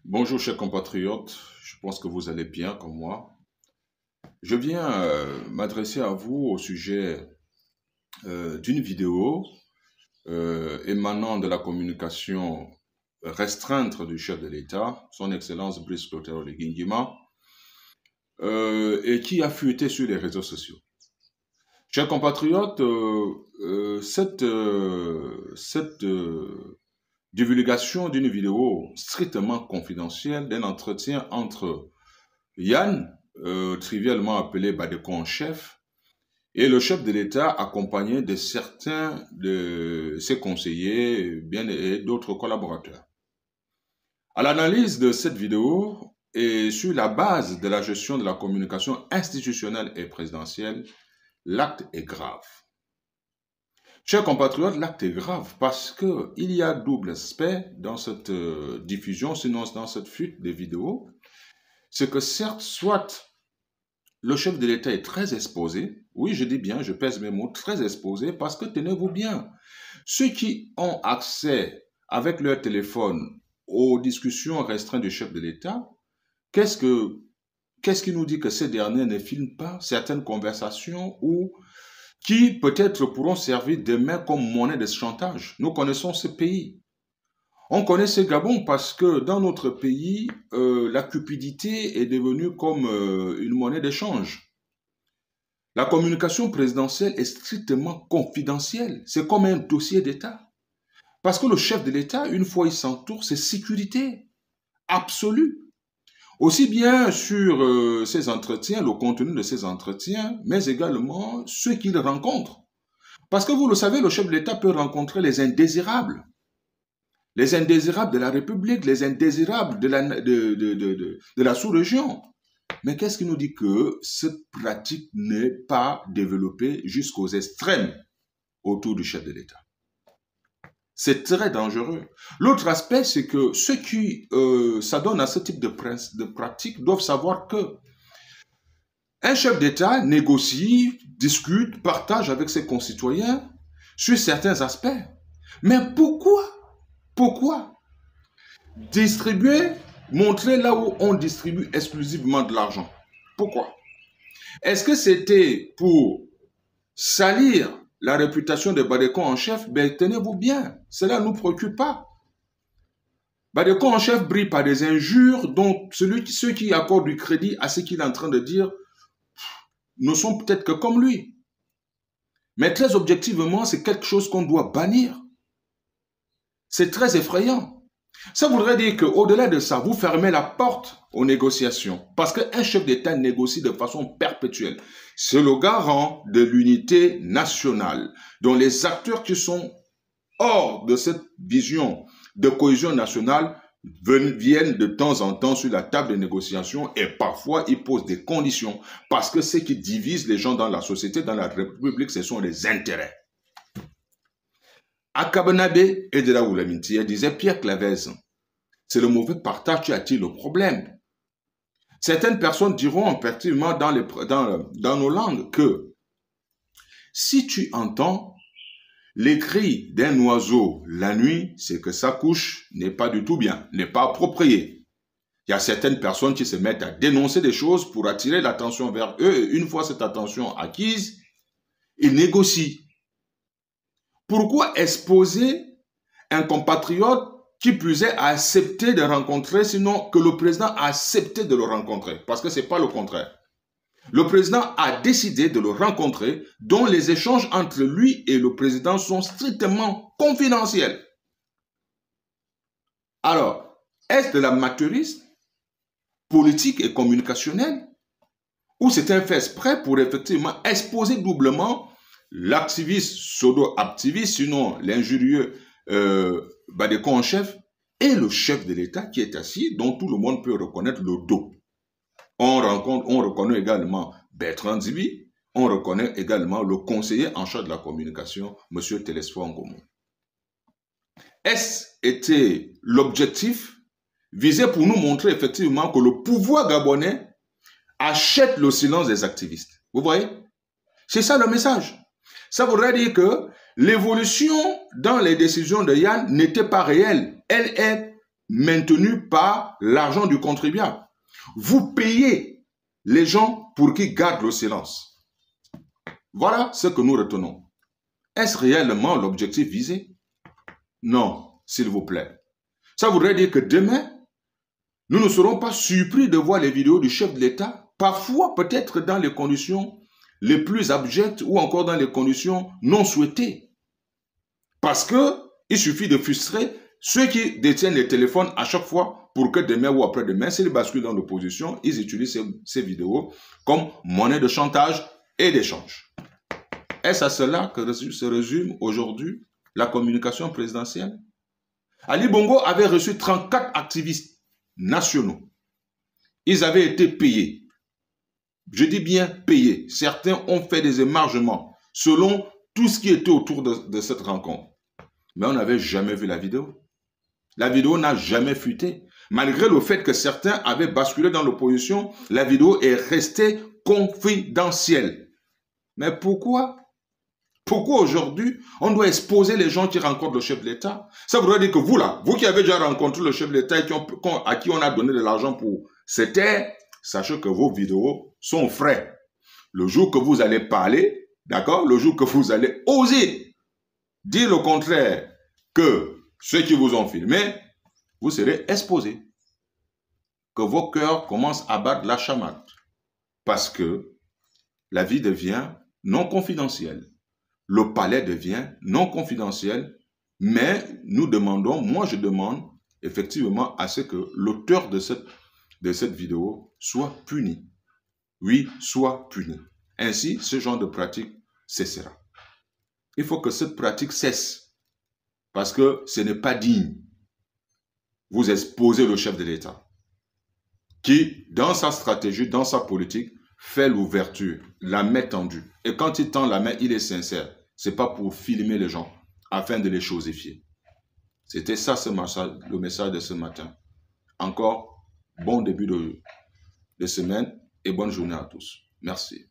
Bonjour chers compatriotes, je pense que vous allez bien comme moi. Je viens m'adresser à vous au sujet d'une vidéo émanant de la communication restreinte du chef de l'État, son Excellence Brice Clotaire Oligui Nguema, et qui a fuité sur les réseaux sociaux. Chers compatriotes, cette divulgation d'une vidéo strictement confidentielle d'un entretien entre Yann, trivialement appelé Badeko en chef, et le chef de l'État accompagné de certains de ses conseillers bien, et d'autres collaborateurs. À l'analyse de cette vidéo et sur la base de la gestion de la communication institutionnelle et présidentielle, l'acte est grave. Chers compatriotes, l'acte est grave parce qu'il y a double aspect dans cette diffusion, sinon dans cette fuite des vidéos. C'est que certes, soit le chef de l'État est très exposé, oui, je dis bien, je pèse mes mots, très exposé, parce que tenez-vous bien, ceux qui ont accès avec leur téléphone aux discussions restreintes du chef de l'État, qu'est-ce qui nous dit que ces derniers ne filment pas certaines conversations ou qui peut-être pourront servir demain comme monnaie de chantage? Nous connaissons ce pays. On connaît ce Gabon parce que dans notre pays, la cupidité est devenue comme une monnaie d'échange. La communication présidentielle est strictement confidentielle. C'est comme un dossier d'État. Parce que le chef de l'État, une fois il s'entoure, c'est sécurité absolue. Aussi bien sur ses entretiens, le contenu de ses entretiens, mais également ceux qu'il rencontre. Parce que vous le savez, le chef de l'État peut rencontrer les indésirables. Les indésirables de la République, les indésirables de la sous-région. Mais qu'est-ce qui nous dit que cette pratique n'est pas développée jusqu'aux extrêmes autour du chef de l'État? C'est très dangereux. L'autre aspect, c'est que ceux qui s'adonnent à ce type de pratique doivent savoir que un chef d'État négocie, discute, partage avec ses concitoyens sur certains aspects. Mais pourquoi distribuer, montrer là où on distribue exclusivement de l'argent? Pourquoi? Est-ce que c'était pour salir la réputation de Badeko en chef? Ben, tenez-vous bien, cela ne nous préoccupe pas. Badeko en chef brille par des injures dont ceux qui accordent du crédit à ce qu'il est en train de dire ne sont peut-être que comme lui. Mais très objectivement, c'est quelque chose qu'on doit bannir. C'est très effrayant. Ça voudrait dire qu'au-delà de ça, vous fermez la porte aux négociations. Parce qu'un chef d'État négocie de façon perpétuelle. C'est le garant de l'unité nationale, dont les acteurs qui sont hors de cette vision de cohésion nationale viennent de temps en temps sur la table de négociation et parfois ils posent des conditions. Parce que ce qui divise les gens dans la société, dans la République, ce sont les intérêts. Akabenabe et de la Oulamintia disait Pierre Clavez, c'est le mauvais partage qui attire le problème. Certaines personnes diront effectivement dans nos langues que si tu entends les cris d'un oiseau la nuit, c'est que sa couche n'est pas du tout bien, n'est pas appropriée. Il y a certaines personnes qui se mettent à dénoncer des choses pour attirer l'attention vers eux et une fois cette attention acquise, ils négocient. Pourquoi exposer un compatriote qui plus est à accepter de rencontrer, sinon que le président a accepté de le rencontrer? Parce que ce n'est pas le contraire. Le président a décidé de le rencontrer, dont les échanges entre lui et le président sont strictement confidentiels. Alors, est-ce de l'amateurisme politique et communicationnel ou c'est un fait exprès pour effectivement exposer doublement l'activiste pseudo-activiste, sinon l'injurieux Badeko en chef, et le chef de l'État qui est assis, dont tout le monde peut reconnaître le dos. On reconnaît également Bertrand Zibi, on reconnaît également le conseiller en charge de la communication, M. Télesphore Ngomo. Est-ce était l'objectif visé pour nous montrer effectivement que le pouvoir gabonais achète le silence des activistes? Vous voyez? C'est ça le message. Ça voudrait dire que l'évolution dans les décisions de Yann n'était pas réelle. Elle est maintenu par l'argent du contribuable. Vous payez les gens pour qu'ils gardent le silence. Voilà ce que nous retenons. Est-ce réellement l'objectif visé? Non, s'il vous plaît. Ça voudrait dire que demain, nous ne serons pas surpris de voir les vidéos du chef de l'État, parfois peut-être dans les conditions les plus abjectes ou encore dans les conditions non souhaitées. Parce qu'il suffit de frustrer ceux qui détiennent les téléphones à chaque fois pour que demain ou après-demain, s'ils basculent dans l'opposition, ils utilisent ces vidéos comme monnaie de chantage et d'échange. Est-ce à cela que se résume aujourd'hui la communication présidentielle? Ali Bongo avait reçu 34 activistes nationaux. Ils avaient été payés. Je dis bien payés. Certains ont fait des émargements selon tout ce qui était autour de cette rencontre. Mais on n'avait jamais vu la vidéo. La vidéo n'a jamais fuité. Malgré le fait que certains avaient basculé dans l'opposition, la vidéo est restée confidentielle. Mais pourquoi? Pourquoi aujourd'hui, on doit exposer les gens qui rencontrent le chef de l'État? Ça voudrait dire que vous là, vous qui avez déjà rencontré le chef de l'État et à qui on a donné de l'argent pour se taire, sachez que vos vidéos sont vraies. Le jour que vous allez parler, d'accord, le jour que vous allez oser dire le contraire que ceux qui vous ont filmé, vous serez exposés. Que vos cœurs commencent à battre la chamade. Parce que la vie devient non confidentielle. Le palais devient non confidentiel, mais nous demandons, moi je demande effectivement à ce que l'auteur de cette vidéo soit puni. Oui, soit puni. Ainsi, ce genre de pratique cessera. Il faut que cette pratique cesse, parce que ce n'est pas digne. Vous exposez le chef de l'État, qui, dans sa stratégie, dans sa politique, fait l'ouverture, la main tendue. Et quand il tend la main, il est sincère. Ce n'est pas pour filmer les gens, afin de les chosifier. C'était ça le message de ce matin. Encore, bon début de semaine et bonne journée à tous. Merci.